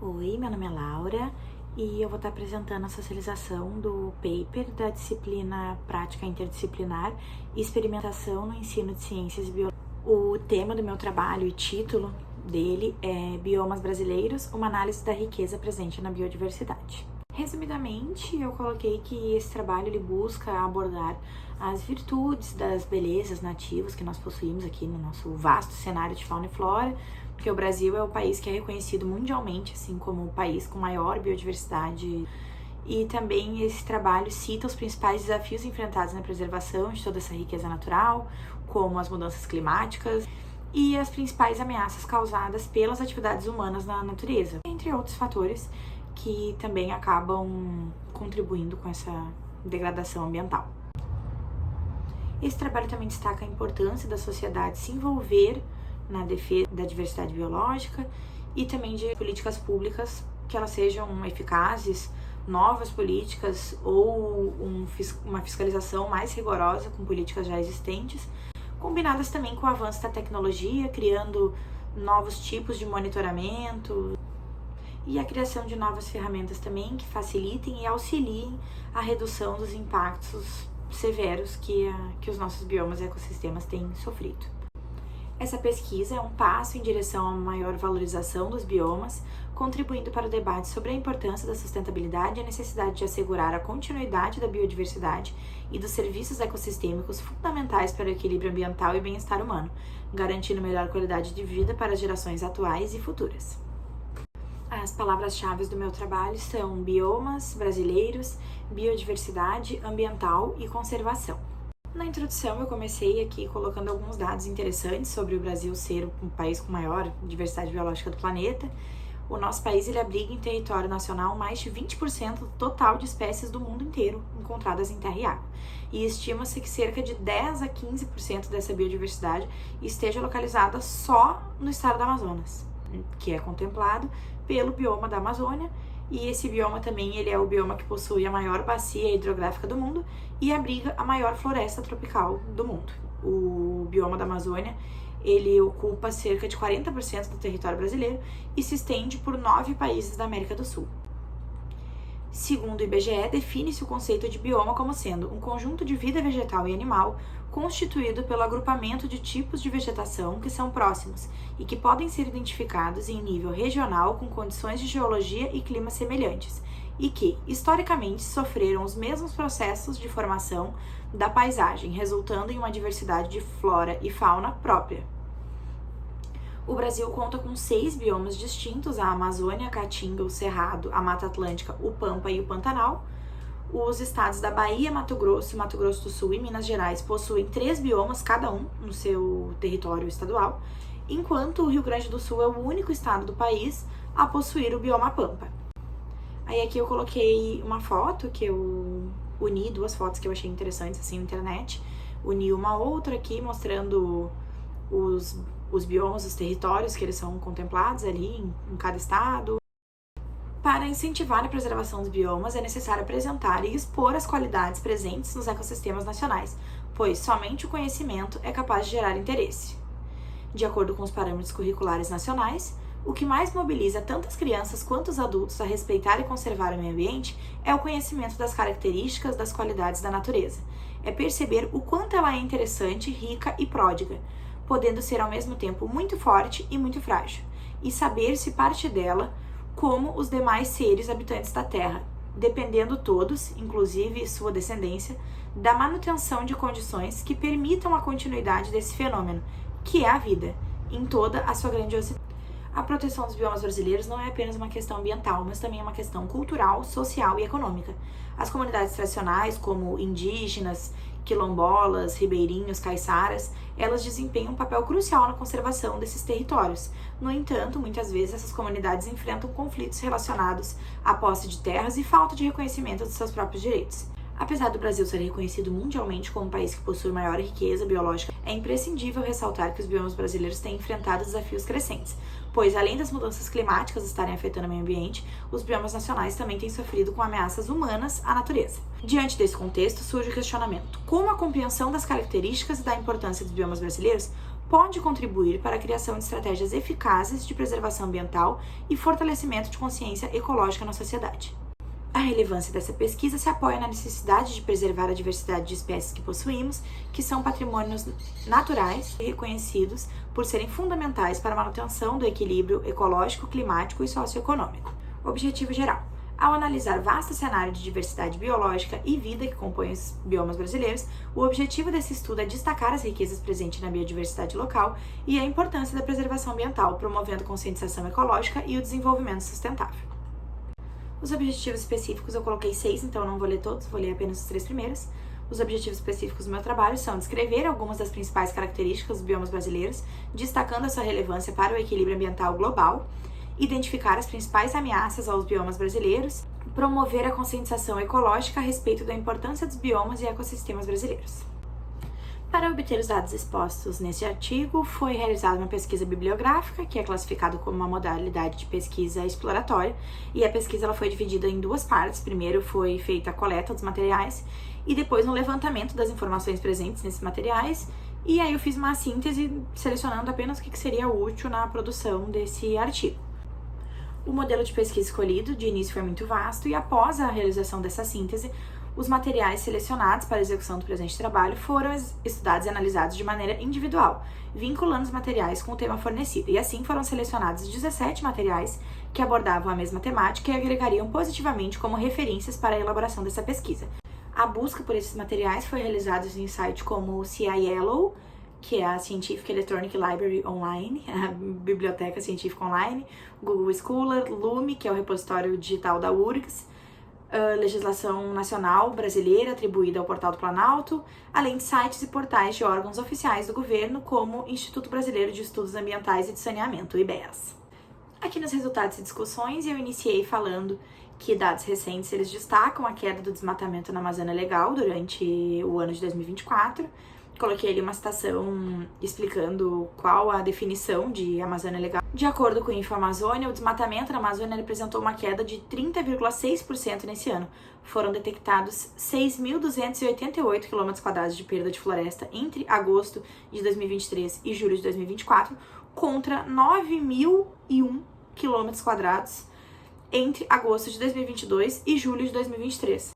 Oi, meu nome é Laura e eu vou estar apresentando a socialização do paper da disciplina Prática Interdisciplinar e Experimentação no Ensino de Ciências e Biologia. O tema do meu trabalho e título dele é Biomas Brasileiros, uma análise da riqueza presente na biodiversidade. Resumidamente, eu coloquei que esse trabalho ele busca abordar as virtudes das belezas nativas que nós possuímos aqui no nosso vasto cenário de fauna e flora, porque o Brasil é o país que é reconhecido mundialmente assim como o país com maior biodiversidade. E também esse trabalho cita os principais desafios enfrentados na preservação de toda essa riqueza natural, como as mudanças climáticas e as principais ameaças causadas pelas atividades humanas na natureza, entre outros fatores que também acabam contribuindo com essa degradação ambiental. Esse trabalho também destaca a importância da sociedade se envolver na defesa da diversidade biológica e também de políticas públicas que elas sejam eficazes, novas políticas ou uma fiscalização mais rigorosa com políticas já existentes, combinadas também com o avanço da tecnologia, criando novos tipos de monitoramento e a criação de novas ferramentas também que facilitem e auxiliem a redução dos impactos severos que os nossos biomas e ecossistemas têm sofrido. Essa pesquisa é um passo em direção a uma maior valorização dos biomas, contribuindo para o debate sobre a importância da sustentabilidade e a necessidade de assegurar a continuidade da biodiversidade e dos serviços ecossistêmicos fundamentais para o equilíbrio ambiental e bem-estar humano, garantindo melhor qualidade de vida para as gerações atuais e futuras. As palavras-chave do meu trabalho são biomas brasileiros, biodiversidade ambiental e conservação. Na introdução eu comecei aqui colocando alguns dados interessantes sobre o Brasil ser o país com maior diversidade biológica do planeta. O nosso país ele abriga em território nacional mais de 20% do total de espécies do mundo inteiro encontradas em terra e água. E estima-se que cerca de 10 a 15% dessa biodiversidade esteja localizada só no estado do Amazonas, que é contemplado pelo bioma da Amazônia, e esse bioma também ele é o bioma que possui a maior bacia hidrográfica do mundo e abriga a maior floresta tropical do mundo. O bioma da Amazônia ele ocupa cerca de 40% do território brasileiro e se estende por 9 países da América do Sul. Segundo o IBGE, define-se o conceito de bioma como sendo um conjunto de vida vegetal e animal constituído pelo agrupamento de tipos de vegetação que são próximos e que podem ser identificados em nível regional com condições de geologia e clima semelhantes e que, historicamente, sofreram os mesmos processos de formação da paisagem, resultando em uma diversidade de flora e fauna própria. O Brasil conta com 6 biomas distintos: a Amazônia, a Caatinga, o Cerrado, a Mata Atlântica, o Pampa e o Pantanal. Os estados da Bahia, Mato Grosso do Sul e Minas Gerais possuem 3 biomas, cada um no seu território estadual, enquanto o Rio Grande do Sul é o único estado do país a possuir o bioma Pampa. Aí aqui eu coloquei uma foto que eu uni, 2 fotos que eu achei interessantes assim na internet. Uni uma outra aqui mostrando os biomas, os territórios que eles são contemplados ali em cada estado. Para incentivar a preservação dos biomas, é necessário apresentar e expor as qualidades presentes nos ecossistemas nacionais, pois somente o conhecimento é capaz de gerar interesse. De acordo com os parâmetros curriculares nacionais, o que mais mobiliza tanto as crianças quanto os adultos a respeitar e conservar o meio ambiente é o conhecimento das características das qualidades da natureza. É perceber o quanto ela é interessante, rica e pródiga, podendo ser ao mesmo tempo muito forte e muito frágil, e saber-se parte dela como os demais seres habitantes da Terra, dependendo todos, inclusive sua descendência, da manutenção de condições que permitam a continuidade desse fenômeno, que é a vida, em toda a sua grandiosidade. A proteção dos biomas brasileiros não é apenas uma questão ambiental, mas também é uma questão cultural, social e econômica. As comunidades tradicionais, como indígenas, quilombolas, ribeirinhos, caiçaras, elas desempenham um papel crucial na conservação desses territórios. No entanto, muitas vezes essas comunidades enfrentam conflitos relacionados à posse de terras e falta de reconhecimento de seus próprios direitos. Apesar do Brasil ser reconhecido mundialmente como um país que possui maior riqueza biológica, é imprescindível ressaltar que os biomas brasileiros têm enfrentado desafios crescentes, pois além das mudanças climáticas estarem afetando o meio ambiente, os biomas nacionais também têm sofrido com ameaças humanas à natureza. Diante desse contexto, surge o questionamento: como a compreensão das características e da importância dos biomas brasileiros pode contribuir para a criação de estratégias eficazes de preservação ambiental e fortalecimento de consciência ecológica na sociedade. A relevância dessa pesquisa se apoia na necessidade de preservar a diversidade de espécies que possuímos, que são patrimônios naturais e reconhecidos por serem fundamentais para a manutenção do equilíbrio ecológico, climático e socioeconômico. Objetivo geral: ao analisar vasto cenário de diversidade biológica e vida que compõem os biomas brasileiros, o objetivo desse estudo é destacar as riquezas presentes na biodiversidade local e a importância da preservação ambiental, promovendo conscientização ecológica e o desenvolvimento sustentável. Os objetivos específicos eu coloquei 6, então não vou ler todos, vou ler apenas os 3 primeiros. Os objetivos específicos do meu trabalho são descrever algumas das principais características dos biomas brasileiros, destacando a sua relevância para o equilíbrio ambiental global, identificar as principais ameaças aos biomas brasileiros, promover a conscientização ecológica a respeito da importância dos biomas e ecossistemas brasileiros. Para obter os dados expostos neste artigo, foi realizada uma pesquisa bibliográfica, que é classificada como uma modalidade de pesquisa exploratória, e a pesquisa ela foi dividida em 2 partes. Primeiro foi feita a coleta dos materiais e depois um levantamento das informações presentes nesses materiais, e aí eu fiz uma síntese selecionando apenas o que seria útil na produção desse artigo. O modelo de pesquisa escolhido de início foi muito vasto e após a realização dessa síntese, os materiais selecionados para a execução do presente trabalho foram estudados e analisados de maneira individual, vinculando os materiais com o tema fornecido, e assim foram selecionados 17 materiais que abordavam a mesma temática e agregariam positivamente como referências para a elaboração dessa pesquisa. A busca por esses materiais foi realizada em sites como o CIELO, que é a Scientific Electronic Library Online, a Biblioteca Científica Online, Google Scholar, Lume, que é o repositório digital da URGS, legislação nacional brasileira atribuída ao Portal do Planalto, além de sites e portais de órgãos oficiais do governo, como Instituto Brasileiro de Estudos Ambientais e de Saneamento, o IBEAS. Aqui nos resultados e discussões, eu iniciei falando que dados recentes eles destacam a queda do desmatamento na Amazônia Legal durante o ano de 2024. Coloquei ali uma citação explicando qual a definição de Amazônia Legal. De acordo com o InfoAmazônia, o desmatamento na Amazônia representou uma queda de 30,6% nesse ano. Foram detectados 6.288 km² de perda de floresta entre agosto de 2023 e julho de 2024, contra 9.001 km² entre agosto de 2022 e julho de 2023.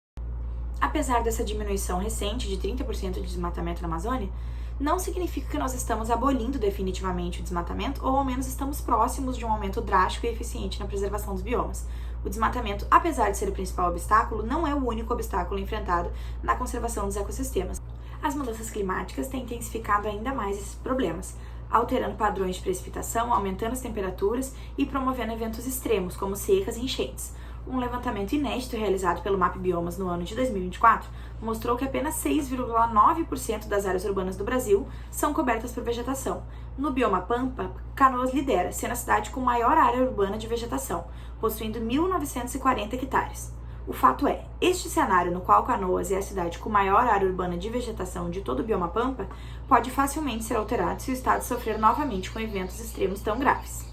Apesar dessa diminuição recente de 30% de desmatamento na Amazônia, não significa que nós estamos abolindo definitivamente o desmatamento ou ao menos estamos próximos de um aumento drástico e eficiente na preservação dos biomas. O desmatamento, apesar de ser o principal obstáculo, não é o único obstáculo enfrentado na conservação dos ecossistemas. As mudanças climáticas têm intensificado ainda mais esses problemas, alterando padrões de precipitação, aumentando as temperaturas e promovendo eventos extremos, como secas e enchentes. Um levantamento inédito realizado pelo MAP Biomas no ano de 2024 mostrou que apenas 6,9% das áreas urbanas do Brasil são cobertas por vegetação. No bioma Pampa, Canoas lidera, sendo a cidade com maior área urbana de vegetação, possuindo 1.940 hectares. O fato é, este cenário no qual Canoas é a cidade com maior área urbana de vegetação de todo o bioma Pampa pode facilmente ser alterado se o estado sofrer novamente com eventos extremos tão graves.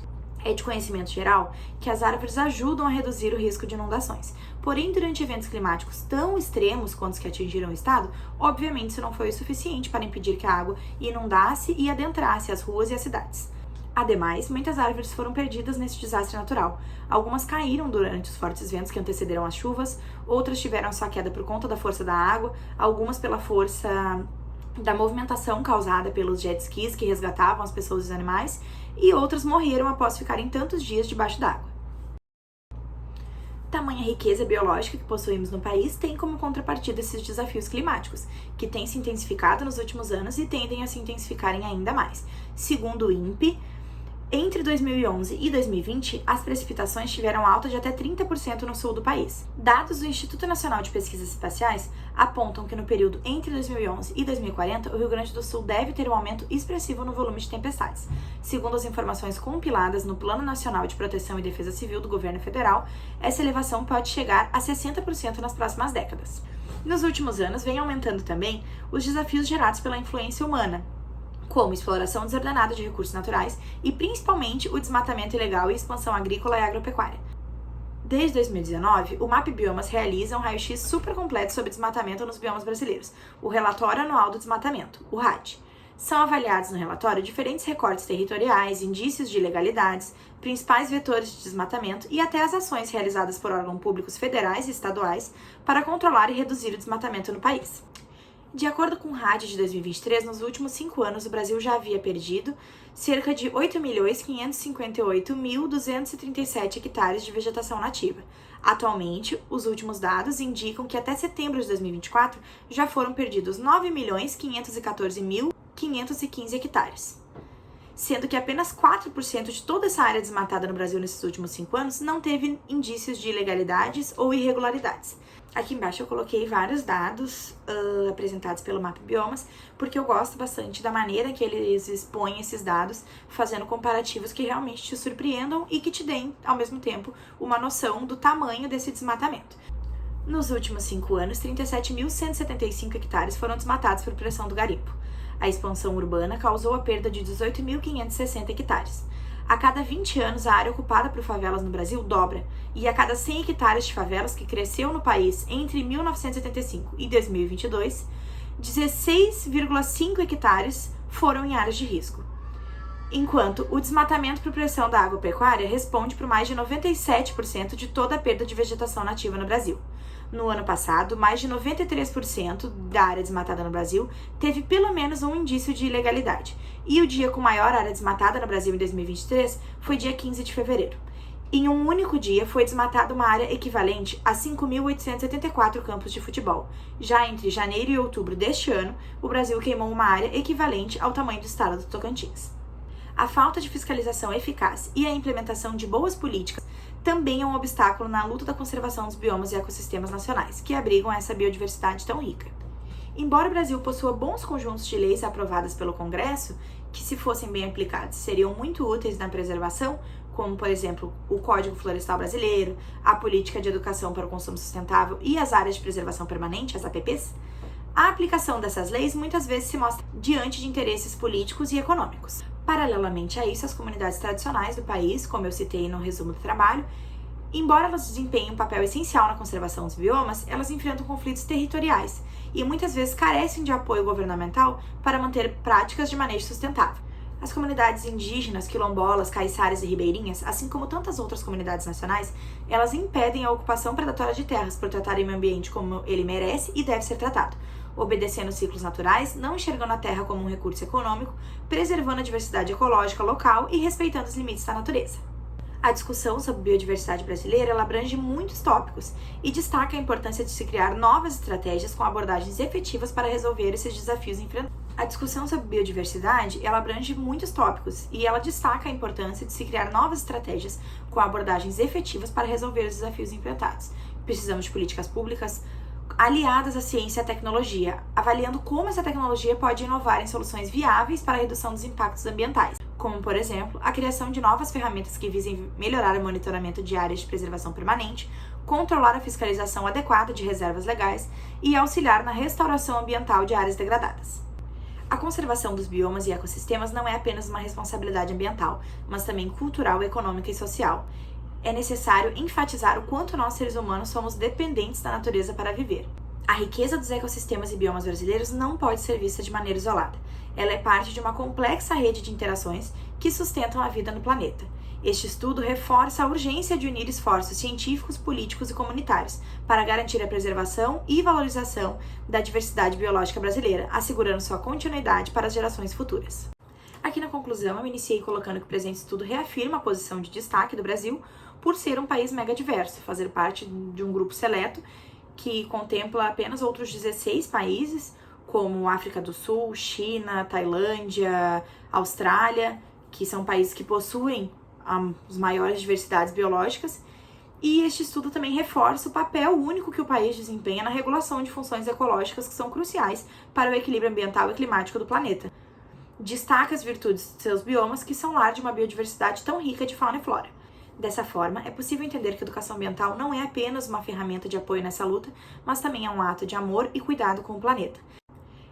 É de conhecimento geral que as árvores ajudam a reduzir o risco de inundações. Porém, durante eventos climáticos tão extremos quanto os que atingiram o estado, obviamente isso não foi o suficiente para impedir que a água inundasse e adentrasse as ruas e as cidades. Ademais, muitas árvores foram perdidas nesse desastre natural. Algumas caíram durante os fortes ventos que antecederam as chuvas, outras tiveram sua queda por conta da força da água, algumas pela força da movimentação causada pelos jet skis que resgatavam as pessoas e os animais, e outras morreram após ficarem tantos dias debaixo d'água. Tamanha riqueza biológica que possuímos no país tem como contrapartida esses desafios climáticos, que têm se intensificado nos últimos anos e tendem a se intensificarem ainda mais. Segundo o INPE, entre 2011 e 2020, as precipitações tiveram alta de até 30% no sul do país. Dados do Instituto Nacional de Pesquisas Espaciais apontam que no período entre 2011 e 2040, o Rio Grande do Sul deve ter um aumento expressivo no volume de tempestades. Segundo as informações compiladas no Plano Nacional de Proteção e Defesa Civil do Governo Federal, essa elevação pode chegar a 60% nas próximas décadas. Nos últimos anos, vem aumentando também os desafios gerados pela influência humana, como exploração desordenada de recursos naturais e principalmente o desmatamento ilegal e expansão agrícola e agropecuária. Desde 2019, o MAP Biomas realiza um raio-x super completo sobre desmatamento nos biomas brasileiros, o Relatório Anual do Desmatamento, o RAD. São avaliados no relatório diferentes recortes territoriais, indícios de ilegalidades, principais vetores de desmatamento e até as ações realizadas por órgãos públicos federais e estaduais para controlar e reduzir o desmatamento no país. De acordo com o RAD de 2023, nos últimos 5 anos o Brasil já havia perdido cerca de 8.558.237 hectares de vegetação nativa. Atualmente, os últimos dados indicam que até setembro de 2024 já foram perdidos 9.514.515 hectares, sendo que apenas 4% de toda essa área desmatada no Brasil nesses últimos 5 anos não teve indícios de ilegalidades ou irregularidades. Aqui embaixo eu coloquei vários dados apresentados pelo Mapa Biomas, porque eu gosto bastante da maneira que eles expõem esses dados, fazendo comparativos que realmente te surpreendam e que te deem, ao mesmo tempo, uma noção do tamanho desse desmatamento. Nos últimos 5 anos, 37.175 hectares foram desmatados por pressão do garimpo. A expansão urbana causou a perda de 18.560 hectares. A cada 20 anos, a área ocupada por favelas no Brasil dobra, e a cada 100 hectares de favelas que cresceu no país entre 1985 e 2022, 16,5 hectares foram em áreas de risco. Enquanto o desmatamento por pressão da agropecuária responde por mais de 97% de toda a perda de vegetação nativa no Brasil. No ano passado, mais de 93% da área desmatada no Brasil teve pelo menos um indício de ilegalidade, e o dia com maior área desmatada no Brasil em 2023 foi dia 15 de fevereiro. Em um único dia, foi desmatada uma área equivalente a 5.874 campos de futebol. Já entre janeiro e outubro deste ano, o Brasil queimou uma área equivalente ao tamanho do estado do Tocantins. A falta de fiscalização eficaz e a implementação de boas políticas também é um obstáculo na luta da conservação dos biomas e ecossistemas nacionais, que abrigam essa biodiversidade tão rica. Embora o Brasil possua bons conjuntos de leis aprovadas pelo Congresso, que, se fossem bem aplicados, seriam muito úteis na preservação, como, por exemplo, o Código Florestal Brasileiro, a Política de Educação para o Consumo Sustentável e as Áreas de Preservação Permanente, as APPs, a aplicação dessas leis muitas vezes se mostra diante de interesses políticos e econômicos. Paralelamente a isso, as comunidades tradicionais do país, como eu citei no resumo do trabalho, embora elas desempenhem um papel essencial na conservação dos biomas, elas enfrentam conflitos territoriais e muitas vezes carecem de apoio governamental para manter práticas de manejo sustentável. As comunidades indígenas, quilombolas, caiçaras e ribeirinhas, assim como tantas outras comunidades nacionais, elas impedem a ocupação predatória de terras por tratarem o meio ambiente como ele merece e deve ser tratado, obedecendo ciclos naturais, não enxergando a terra como um recurso econômico, preservando a diversidade ecológica local e respeitando os limites da natureza. A discussão sobre biodiversidade brasileira ela abrange muitos tópicos e destaca a importância de se criar novas estratégias com abordagens efetivas para resolver esses desafios enfrentados. A discussão sobre biodiversidade ela abrange muitos tópicos e ela destaca a importância de se criar novas estratégias com abordagens efetivas para resolver os desafios enfrentados. Precisamos de políticas públicas aliadas à ciência e à tecnologia, avaliando como essa tecnologia pode inovar em soluções viáveis para a redução dos impactos ambientais, como, por exemplo, a criação de novas ferramentas que visem melhorar o monitoramento de áreas de preservação permanente, controlar a fiscalização adequada de reservas legais e auxiliar na restauração ambiental de áreas degradadas. A conservação dos biomas e ecossistemas não é apenas uma responsabilidade ambiental, mas também cultural, econômica e social. É necessário enfatizar o quanto nós, seres humanos, somos dependentes da natureza para viver. A riqueza dos ecossistemas e biomas brasileiros não pode ser vista de maneira isolada. Ela é parte de uma complexa rede de interações que sustentam a vida no planeta. Este estudo reforça a urgência de unir esforços científicos, políticos e comunitários para garantir a preservação e valorização da diversidade biológica brasileira, assegurando sua continuidade para as gerações futuras. Aqui na conclusão, eu iniciei colocando que o presente estudo reafirma a posição de destaque do Brasil por ser um país mega diverso, fazer parte de um grupo seleto que contempla apenas outros 16 países, como África do Sul, China, Tailândia, Austrália, que são países que possuem as maiores diversidades biológicas, e este estudo também reforça o papel único que o país desempenha na regulação de funções ecológicas que são cruciais para o equilíbrio ambiental e climático do planeta. Destaca as virtudes de seus biomas, que são lar de uma biodiversidade tão rica de fauna e flora. Dessa forma, é possível entender que a educação ambiental não é apenas uma ferramenta de apoio nessa luta, mas também é um ato de amor e cuidado com o planeta.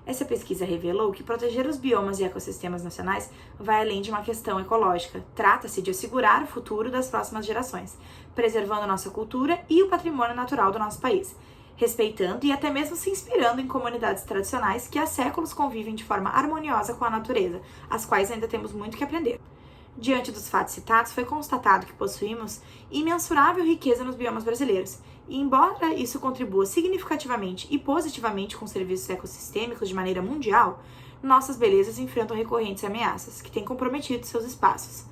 Essa pesquisa revelou que proteger os biomas e ecossistemas nacionais vai além de uma questão ecológica. Trata-se de assegurar o futuro das próximas gerações, preservando nossa cultura e o patrimônio natural do nosso país. respeitando e até mesmo se inspirando em comunidades tradicionais que há séculos convivem de forma harmoniosa com a natureza, as quais ainda temos muito que aprender. Diante dos fatos citados, foi constatado que possuímos imensurável riqueza nos biomas brasileiros, e embora isso contribua significativamente e positivamente com serviços ecossistêmicos de maneira mundial, nossas belezas enfrentam recorrentes ameaças que têm comprometido seus espaços.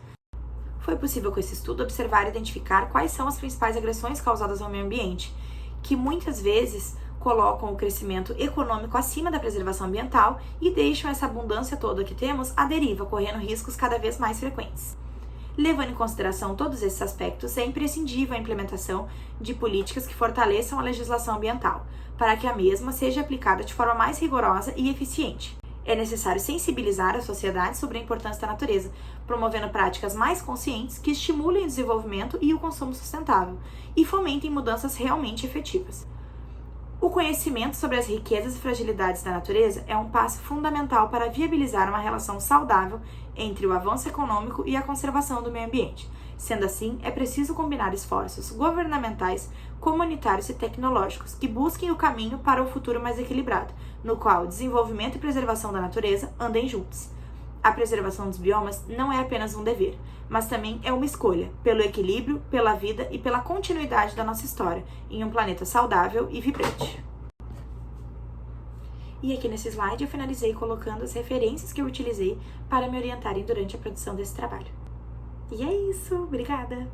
Foi possível com esse estudo observar e identificar quais são as principais agressões causadas ao meio ambiente, que muitas vezes colocam o crescimento econômico acima da preservação ambiental e deixam essa abundância toda que temos à deriva, correndo riscos cada vez mais frequentes. Levando em consideração todos esses aspectos, é imprescindível a implementação de políticas que fortaleçam a legislação ambiental, para que a mesma seja aplicada de forma mais rigorosa e eficiente. É necessário sensibilizar a sociedade sobre a importância da natureza, promovendo práticas mais conscientes que estimulem o desenvolvimento e o consumo sustentável e fomentem mudanças realmente efetivas. O conhecimento sobre as riquezas e fragilidades da natureza é um passo fundamental para viabilizar uma relação saudável entre o avanço econômico e a conservação do meio ambiente. Sendo assim, é preciso combinar esforços governamentais, comunitários e tecnológicos que busquem o caminho para o futuro mais equilibrado, no qual desenvolvimento e preservação da natureza andem juntos. A preservação dos biomas não é apenas um dever, mas também é uma escolha pelo equilíbrio, pela vida e pela continuidade da nossa história em um planeta saudável e vibrante. E aqui nesse slide eu finalizei colocando as referências que eu utilizei para me orientarem durante a produção desse trabalho. E é isso, obrigada!